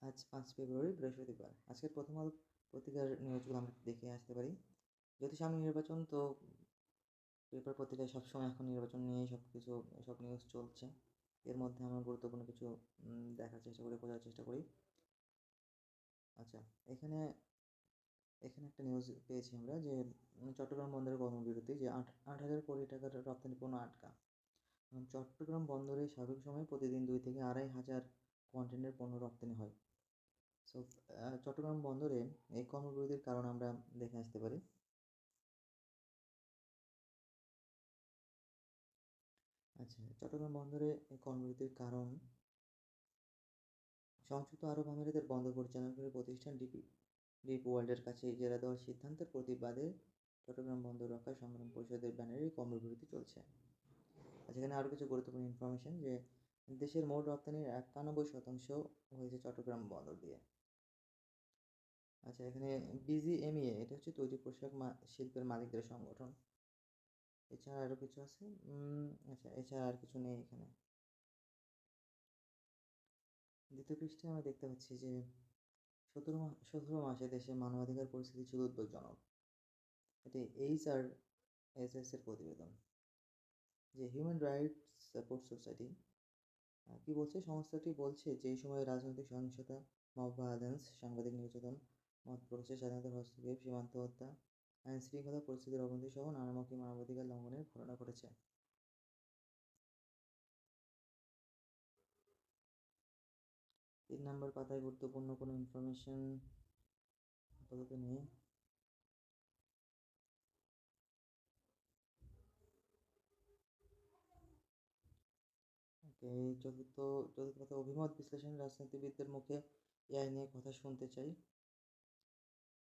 আজ 5 ফেব্রুয়ারি বৃহস্পতিবার। আজকের প্রথম আলো পত্রিকার নিউজগুলো আমরা দেখে আসতে পারি। যেহেতু সামনে নির্বাচন, তো পেপার পত্রিকায় সবসময় এখন নির্বাচন নিয়েই সব নিউজ চলছে। এর মধ্যে আমরা গুরুত্বপূর্ণ কিছু দেখার চেষ্টা করি, বোঝার চেষ্টা করি। আচ্ছা, এখানে একটা নিউজ পেয়েছি আমরা যে চট্টগ্রাম বন্দরের কর্মবিরতি, যে 8,000 কোটি টাকার রপ্তানি পণ্য আটকা। চট্টগ্রাম বন্দরে স্বাভাবিক সময়ে প্রতিদিন 2 থেকে 2,500 কন্টেনার পণ্য রপ্তানি হয়। সো চট্টগ্রাম বন্দরে এই কর্মবিরতির কারণ আমরা দেখে আসতে পারি। আচ্ছা, চট্টগ্রাম বন্দরে এই কর্মবিরতির কারণ সংযুক্ত আরব আমিরাতের বন্দর পরিচালনাকারী প্রতিষ্ঠান ডিপি ওয়ার্ল্ডের কাছে ইজারা দেওয়ার সিদ্ধান্তের প্রতিবাদে চট্টগ্রাম বন্দর রক্ষা সংগ্রাম পরিষদের ব্যানারে কর্মবিরতি চলছে। আচ্ছা, এখানে আরও কিছু গুরুত্বপূর্ণ ইনফরমেশন, যে দেশের মোট রপ্তানির 91% হয়েছে চট্টগ্রাম বন্দর দিয়ে। আচ্ছা, এখানে বিজিএমইএ, এটা হচ্ছে তৈরি পোশাক শিল্পের মালিকদের সংগঠন। এছাড়া আরও কিছু আছে। আচ্ছা, এছাড়া আর কিছু নেই এখানে। দ্বিতীয় পৃষ্ঠায় আমরা দেখতে পাচ্ছি যে 17 মাসে দেশে মানবাধিকার পরিস্থিতি ছিল উদ্বেগজনক। এটি HRSS এর প্রতিবেদন। যে হিউম্যান রাইটস সাপোর্ট সোসাইটি কি বলছে, সংস্থাটি বলছে যে এই সময়ে রাজনৈতিক সহিংসতা, মব ভায়োলেন্স, সাংবাদিক নির্যাতন, মত প্রকাশের স্বাধীনতার হস্তক্ষেপ, সীমান্ত হত্যা, আইন শৃঙ্খলা পরিস্থিতির অবনতি সহ নানামুখী মানবাধিকার লঙ্ঘনের ঘটনা ঘটেছে। 3 নম্বর পাতায় গুরুত্বপূর্ণ কোনো ইনফরমেশন আপাতত নেই। ওকে, চতুর্থ কথা, অভিমত বিশ্লেষণ, রাজনীতিবিদদের মুখে এআই নিয়ে কথা শুনতে চাই।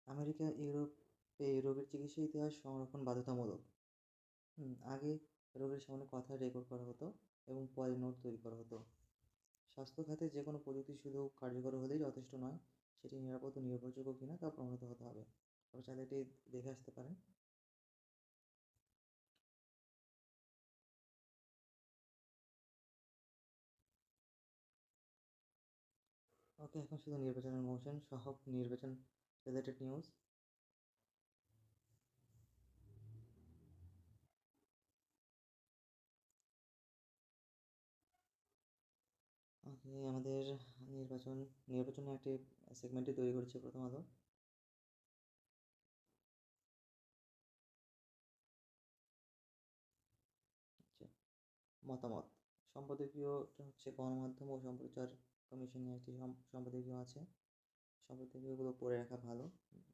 আমেরিকা ইউরোপে রোগের চিকিৎসা ইতিহাস সংরক্ষণ বাধ্যতামূলক। আগে রোগীর সামনে কথা রেকর্ড করা হতো এবং পরে নোট তৈরি করা হতো। স্বাস্থ্য খাতে যে কোনো প্রযুক্তি শুধু কার্যকর হলেই যথেষ্ট নয়, সেটি নিরাপদ ও নির্ভরযোগ্য কিনা তা প্রমাণিত হতে হবে। তবে চাইলে এটি দেখে আসতে পারেন। ওকে, এখন শুধু নির্বাচনের মৌসুম, সব নির্বাচন রিলেটেড নিউজ। ওকে, আমাদের নির্বাচনে একটি সেগমেন্টটি তৈরি করেছে প্রথম আলো। আচ্ছা, মতামত সম্পাদকীয়টা হচ্ছে গণমাধ্যম ও সম্প্রচার কমিশনের একটি সম্পাদকীয় আছে। সম্পাদকীয়গুলো পড়ে রাখা ভালো,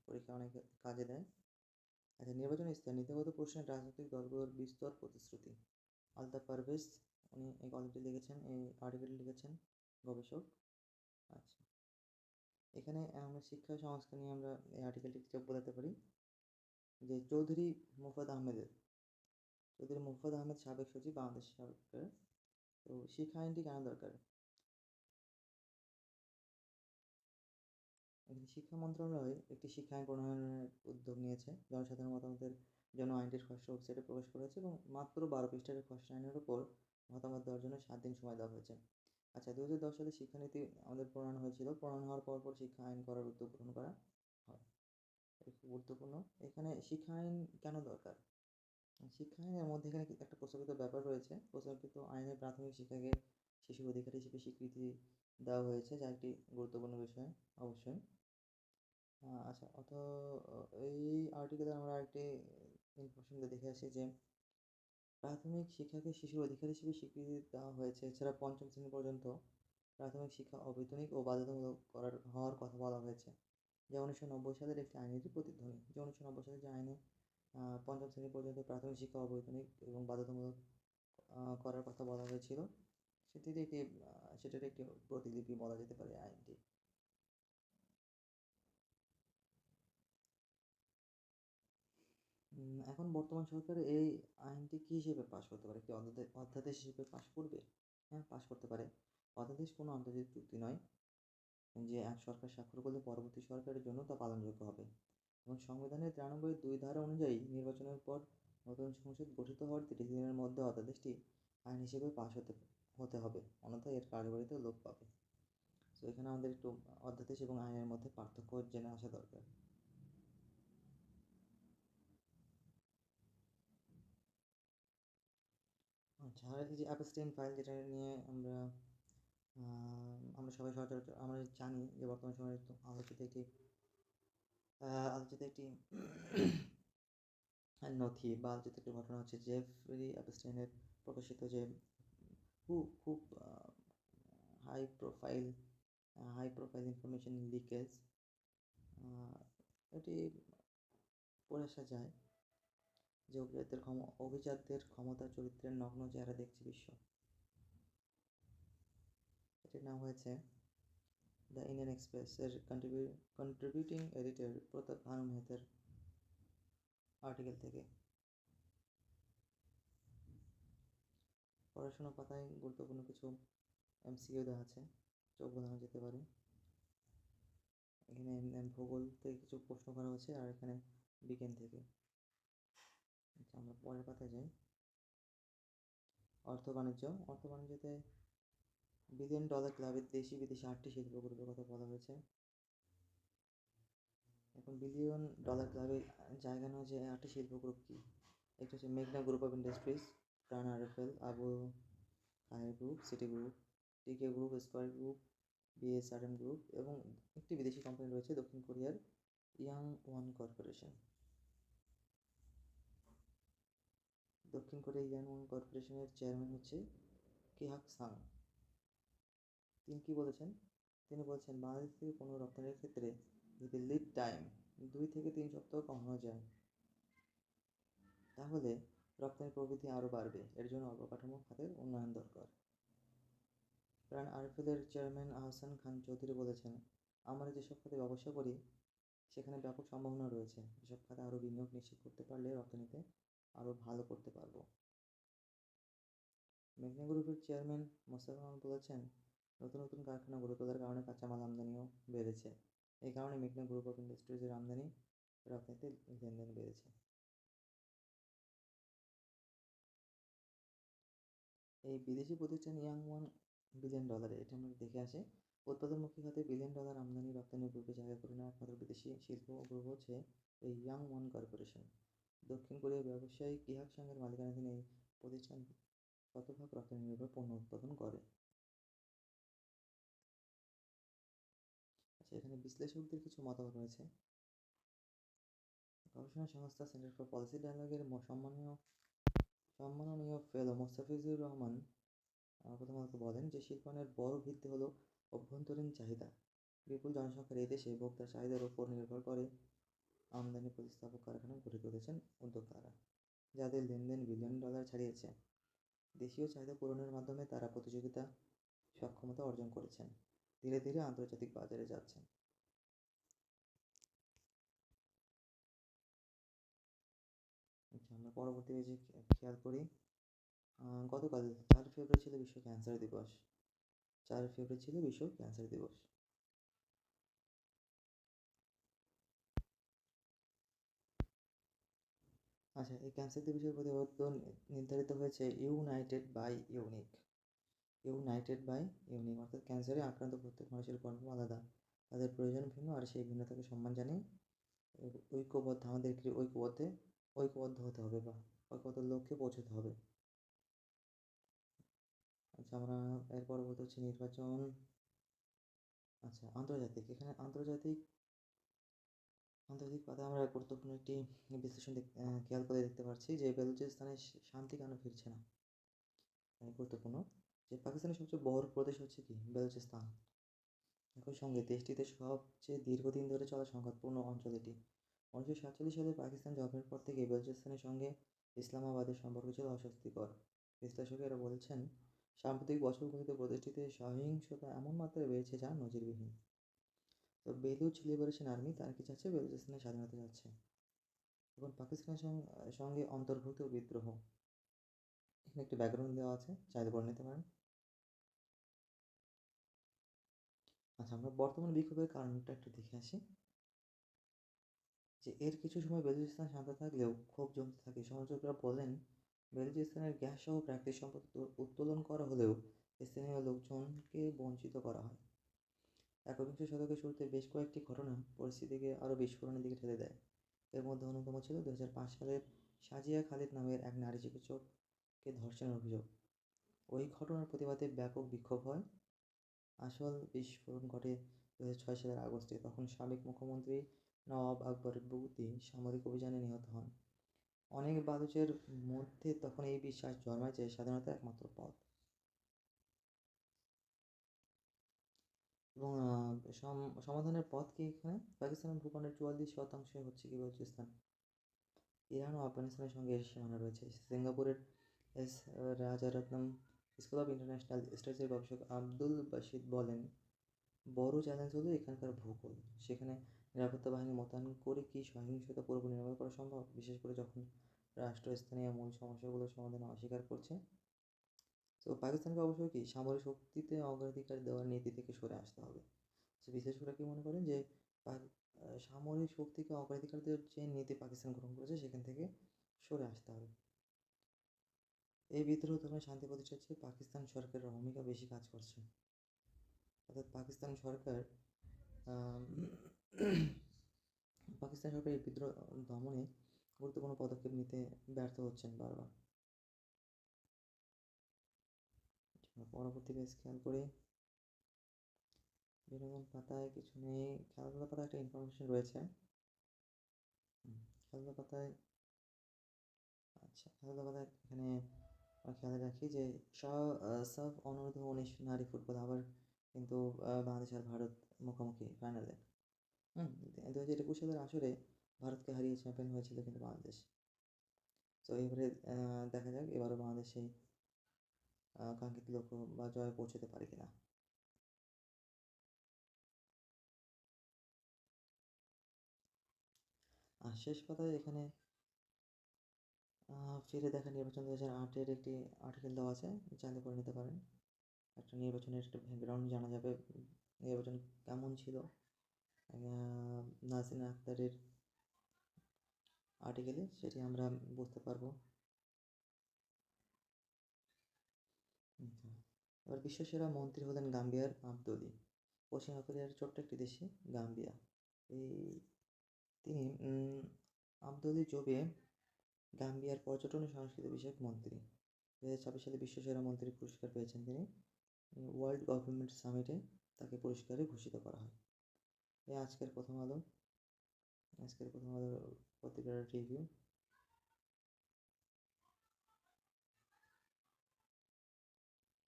পরীক্ষা অনেক কাজে দেয়। আচ্ছা, নির্বাচনী ইস্তাহার, নীতিগত প্রশ্নের রাজনৈতিক দলগুলোর বিস্তর প্রতিশ্রুতি। আলতাফ পারভেজ, উনি এই কলেমটি লিখেছেন, এই আর্টিকেলটি লিখেছেন, গবেষক। আচ্ছা, এখানে আমরা শিক্ষা সংস্কার নিয়ে আমরা এই আর্টিকেলটি চোখ বোলাতে পারি। যে চৌধুরী মুফাদ আহমেদ, সাবেক সচিব, বাংলাদেশ সরকার। তো শিক্ষা আইনটি কেন দরকার? এখানে শিক্ষা মন্ত্রণালয় একটি শিক্ষা আইন প্রণয়নের উদ্যোগ নিয়েছে। জনসাধারণ মতামতের জন্য আইনটির খসড়া ওয়েবসাইটে প্রকাশ করা হয়েছে এবং মাত্র 12 পৃষ্ঠার খসড়া আইনের উপর মতামত দেওয়ার জন্য 7 দিন সময় দেওয়া হয়েছে। আচ্ছা, 2010 সালে শিক্ষানীতি আমাদের প্রণয়ন হয়েছিল। প্রণয়ন হওয়ার পর শিক্ষা আইন করার উদ্যোগ গ্রহণ করা হয়। এটা খুব গুরুত্বপূর্ণ। এখানে শিক্ষা আইন কেন দরকার? শিক্ষা আইনের মধ্যে এখানে একটা প্রস্তাবিত ব্যাপার রয়েছে। প্রস্তাবিত আইনে প্রাথমিক শিক্ষাকে শিশুর অধিকার হিসেবে স্বীকৃতি দেওয়া হয়েছে, যা একটি গুরুত্বপূর্ণ বিষয় অবশ্যই। আচ্ছা, এই আর্টিকেলে আমরা একটি ইনফরমেশন দেখে আসি যে প্রাথমিক শিক্ষাকে শিশুর অধিকার হিসেবে স্বীকৃতি দেওয়া হয়েছে। এছাড়া 5ম শ্রেণী পর্যন্ত প্রাথমিক শিক্ষা অবৈতনিক ও বাধ্যতামূলক হওয়ার কথা বলা হয়েছে, যা 1990 সালের একটি আইনেরই প্রতিধ্বনি। যে 1990 সালে যে আইনে 5ম শ্রেণী পর্যন্ত প্রাথমিক শিক্ষা অবৈতনিক এবং বাধ্যতামূলক করার কথা বলা হয়েছিল, সেটার একটি প্রতিলিপি বলা যেতে পারে আইনটি। এখন বর্তমান সরকার এই আইনটি কী হিসেবে পাশ করতে পারে? একটি অধ্যাদেশ হিসেবে পাশ করবে? হ্যাঁ, পাশ করতে পারে। অধ্যাদেশ কোনো আন্তর্জাতিক চুক্তি নয় যে এক সরকার স্বাক্ষর করলে পরবর্তী সরকারের জন্য তা পালনযোগ্য হবে। এবং সংবিধানের 93(2) ধারা অনুযায়ী নির্বাচনের পর নতুন সংসদ গঠিত হওয়ার 30 দিনের মধ্যে অধ্যাদেশটি আইন হিসেবে পাশ হতে হবে, অন্যথায় এর কার্যকারিতা লোপ পাবে। সো এখানে আমাদের একটু অধ্যাদেশ এবং আইনের মধ্যে পার্থক্য জেনে আসা দরকার। আচ্ছা, আর এই যে অ্যাপস্টেইন ফাইল, যেটা নিয়ে আমরা সবাই সচরাচর আমরা জানি যে বর্তমান সময়ে আলোচিত একটি নথি বা আলোচিত একটি ঘটনা হচ্ছে জেফরি অ্যাপস্টেইনের প্রকাশিত যে খুব হাই প্রোফাইল ইনফরমেশন লিকেজ। এটি পড়ে আসা যায় যে অভিজাতদের ক্ষমতা চরিত্রের নগ্ন চেহারা দেখছে বিশ্ব। এটির নাম হয়েছে দ্য ইন্ডিয়ান এক্সপ্রেসের কন্ট্রিবিউটিং এডিটর প্রতাপ ভানু মেহতার আর্টিকেল থেকে। পড়াশোনা পাতায় গুরুত্বপূর্ণ কিছু এমসিকিউ দেওয়া আছে, চোখ বোলানো যেতে পারে। এখানে ভূগোল থেকে কিছু প্রশ্ন করা হয়েছে, আর এখানে বিজ্ঞান থেকে। আচ্ছা, আমরা পরের পাতায় যাই। অর্থ বাণিজ্যতে বিলিয়ন ডলার ক্লাবের দেশি বিদেশি 8টি শিল্প গ্রুপের কথা বলা হয়েছে। এখন বিলিয়ন ডলার ক্লাবে জায়গা নেওয়া যে 8টি শিল্প গ্রুপ কী? একটা হচ্ছে মেঘনা গ্রুপ অফ ইন্ডাস্ট্রিজ, প্রাণ আরএফএল, আবু খায়ের গ্রুপ, সিটি গ্রুপ, টিকে group, square group, BSRM group, এবং একটি বিদেশি কোম্পানি রয়েছে দক্ষিণ কোরিয়ার ইয়াং ওয়ান কর্পোরেশন। দক্ষিণ কোরিয়া ইয়াং ওয়ান কর্পোরেশনের চেয়ারম্যান হচ্ছে কিহাক সাং। তিনি কি বলেছেন? তিনি বলছেন, বাংলাদেশ থেকে পণ্য রপ্তানির ক্ষেত্রে যদি লিড টাইম 2 থেকে 3 সপ্তাহ কমানো যায়, তাহলে রপ্তানি প্রবৃদ্ধি আরও বাড়বে। এর জন্য অবকাঠামো খাতের উন্নয়ন দরকার। প্রাণ আরএফএলের চেয়ারম্যান আহসান খান চৌধুরী বলেছেন, আমরা যেসব খাতে ব্যবসা করি সেখানে ব্যাপক সম্ভাবনা রয়েছে। এসব খাতে আরও বিনিয়োগ নিশ্চিত করতে পারলে রপ্তানিতে আরও ভালো করতে পারব। মেঘনা গ্রুপের চেয়ারম্যান মোস্তাফা কামাল বলেছেন, নতুন নতুন কারখানা গড়ে তোলার কারণে কাঁচামাল আমদানিও বেড়েছে। এই কারণে মেঘনা গ্রুপ অফ ইন্ডাস্ট্রিজের আমদানি রপ্তানিতে লেনদেন বেড়েছে। এই বিদেশি প্রতিষ্ঠান ইয়াং ওয়ান বিলিয়ন ডলারে, এটা আমরা দেখে আসি। উৎপাদনমুখী খাতে বিলিয়ন ডলার আমদানি রপ্তানির গ্রুপে জায়গা করে নেওয়া একমাত্র বিদেশি শিল্প গ্রুপ হচ্ছে এই ইয়াং ওয়ান কর্পোরেশন। দক্ষিণ কোরিয়ার ব্যবসায়ী কিহাক সাংয়ের মালিকানাধীন এই প্রতিষ্ঠান শতভাগ রপ্তানি নির্ভর পণ্য উৎপাদন করে। আচ্ছা, এখানে বিশ্লেষকদের কিছু মতামত রয়েছে। গবেষণা সংস্থা সেন্টার ফর পলিসি ডায়ালগের সম্মাননীয় ফেলো মোস্তাফিজুর রহমান প্রথমত বলেন যে শিল্পায়নের বড় ভিত্তি হলো অভ্যন্তরীণ চাহিদা। বিপুল জনসংখ্যার এই দেশে ভোক্তার চাহিদার উপর নির্ভর করে আমদানি প্রতিস্থাপক কারখানা গড়ে তুলেছেন উদ্যোক্তারা, যাদের লেনদেন বিলিয়ন ডলার ছাড়িয়েছে। দেশীয় চাহিদা পূরণের মাধ্যমে তারা প্রতিযোগিতা সক্ষমতা অর্জন করেছেন, ধীরে ধীরে আন্তর্জাতিক বাজারে যাচ্ছেন। আচ্ছা, আমরা পরবর্তী পেজে খেয়াল করি। গতকাল 4 ফেব্রুয়ারি ছিল বিশ্ব ক্যান্সার দিবস। 4 ফেব্রুয়ারি ছিল বিশ্ব ক্যান্সার দিবস। আচ্ছা, এই ক্যান্সার দিবসের প্রতিপাদ্য নির্ধারিত হয়েছে ইউনাইটেড বাই ইউনিক, অর্থাৎ ক্যান্সারে আক্রান্ত প্রত্যেক মানুষের গল্প আলাদা, তাদের প্রয়োজন ভিন্ন, আর সেই ভিন্নতাকে সম্মান জানিয়ে আমাদেরকে ঐক্যবদ্ধ হতে হবে বা ঐক্যবদ্ধ লক্ষ্যে পৌঁছতে হবে। আচ্ছা, আমরা এর পরবর্তী হচ্ছে নির্বাচন। আচ্ছা, এখানে আন্তর্জাতিক পাতায় আমরা গুরুত্বপূর্ণ একটি বিশ্লেষণ খেয়াল করে দেখতে পাচ্ছি যে বেলুচিস্তানের শান্তি কেন ফিরছে না। গুরুত্বপূর্ণ যে পাকিস্তানের সবচেয়ে বড় প্রদেশ হচ্ছে কি বেলুচিস্তান। একই সঙ্গে দেশটিতে সবচেয়ে দীর্ঘদিন ধরে চলা সংঘাতপূর্ণ অঞ্চল এটি। 1947 সালে পাকিস্তান জন্মের পর থেকে বেলুচিস্তানের সঙ্গে ইসলামাবাদের সম্পর্ক ছিল অস্বস্তিকর। বিশ্লেষকেরা বলছেন, সাম্প্রতিক বছরগুলিতে প্রদেশটিতে সহিংসতা এমন মাত্রায় বেড়েছে যা নজিরবিহীন। তো বেলুচ লিবারেশন আর্মি তারা কি চাচ্ছে? বেলুচিস্তানের স্বাধীনতা চাচ্ছে। এবং পাকিস্তানের সঙ্গে অন্তর্ভুক্ত বিদ্রোহ, এখানে একটি ব্যাকগ্রাউন্ড দেওয়া আছে, চাইলে পড়ে নিতে পারেন। আচ্ছা, আমরা বর্তমান বিক্ষোভের কারণটা একটু দেখে আসি। যে এর কিছু সময় বেলুচিস্তান শান্ত থাকলেও ক্ষোভ জমতে থাকে। সমালোচকরা বলেন, বেলুচিস্তানের গ্যাস সহ প্রাকৃতিক সম্পদ উত্তোলন করা হলেও স্থানীয় লোকজনকে বঞ্চিত করা হয়। একবিংশ শতকের শুরুতে বেশ কয়েকটি ঘটনা পরিস্থিতিকে আরও বিস্ফোরণের দিকে ঠেলে দেয়। এর মধ্যে অন্যতম ছিল 2005 সালের সাজিয়া খালিদ নামের এক নারী চিকিৎসককে ধর্ষণের অভিযোগ। ওই ঘটনার প্রতিবাদে ব্যাপক বিক্ষোভ হয়। আসল বিস্ফোরণ ঘটে 2006 সালের আগস্টে। তখন সাবেক মুখ্যমন্ত্রী নওয়াব আকবর বুগতি সামরিক অভিযানে নিহত হন। অনেক বালুচের মধ্যে তখন এই বিশ্বাস জন্মায় যে স্বাধীনতা একমাত্র পথ। এবং সমাধানের পথ কি এখানে? পাকিস্তানের ভূখণ্ডের 44% হচ্ছে কি বালুচিস্তান। ইরান ও আফগানিস্তানের সঙ্গে এর সীমানা রয়েছে। সিঙ্গাপুরের S Rajaratnam school of international স্টাডিজের গবেষক আব্দুল বাসিদ বলেন, বড় চ্যালেঞ্জ হলো এখানকার ভূগোল। সেখানে নিরাপত্তা বাহিনী মোতায়েন করে কি সহিংসতা পুরোপুরি নির্মূল করা সম্ভব, বিশেষ করে যখন রাষ্ট্র স্থানীয় মূল সমস্যাগুলোর সমাধান অস্বীকার করছে। তো পাকিস্তানকে অবশ্যই কি সামরিক শক্তিতে অগ্রাধিকার দেওয়ার নীতি থেকে সরে আসতে হবে। তো বিশেষজ্ঞরা কি মনে করেন যে সামরিক শক্তিকে অগ্রাধিকার দেওয়ার যে নীতি পাকিস্তান গ্রহণ করেছে সেখান থেকে সরে আসতে হবে। এই বিদ্রোহ তখন শান্তি প্রতিষ্ঠার চেয়ে পাকিস্তান সরকারের ভূমিকা বেশি কাজ করছে। অর্থাৎ পাকিস্তান সরকার এই বিদ্রোহ দমনে গুরুত্বপূর্ণ পদক্ষেপ নিতে ব্যর্থ হচ্ছেন বারবার। পরবর্তী পেজ খেয়াল করি। বিনোদন পাতায় কিছু নেই। খেলাধুলা পাতায় একটা ইনফরমেশন রয়েছে। খেলাধুলা পাতায় এখানে খেয়াল রাখি যে সাফ অনূর্ধ্ব-19 নারী ফুটবল আবার কিন্তু বাংলাদেশ আর ভারত মুখোমুখি ফাইনালে। 2021 সালের আসরে ভারতকে হারিয়ে চ্যাম্পিয়ন হয়েছিল কিন্তু বাংলাদেশ। তো এবারে দেখা যাক এবারও বাংলাদেশ সেই কাঙ্ক্ষিত লক্ষ্য বা জয়ে পৌঁছতে পারে কিনা। আর শেষ পাতায় এখানে ফিরে দেখা নির্বাচন 2008-এর একটি আর্টিকেল দেওয়া আছে, চাইলে করে নিতে পারেন। একটা নির্বাচনের একটা ব্যাকগ্রাউন্ড জানা যাবে, নির্বাচন কেমন ছিল। নাসিন আক্তারের আর্টিকেলে সেটি আমরা বুঝতে পারবো। এবার বিশ্বসেরা মন্ত্রী হলেন গাম্বিয়ার আবদুলি। পশ্চিম আফ্রিকার ছোট্ট একটি দেশে গাম্বিয়া। তিনি আবদুলি জোবে গাম্বিয়ার পর্যটন ও সংস্কৃতি বিষয়ক মন্ত্রী। 2026 সালে বিশ্বসেরা মন্ত্রী পুরস্কার পেয়েছেন তিনি। ওয়ার্ল্ড গভর্নমেন্ট সামিটে তাকে পুরস্কারে ভূষিত করা হয়। আজকের প্রথম আলো পত্রিকার রিভিউ।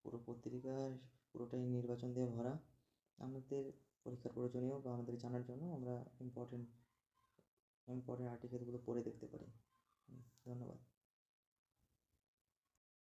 পুরো পত্রিকা পুরোটাই নির্বাচন দিয়ে ভরা। আমাদের পরীক্ষার প্রয়োজনীয় বা আমাদের জানার জন্য আমরা ইম্পর্টেন্ট আর্টিকেলগুলো পড়ে দেখতে পারি। ধন্যবাদ।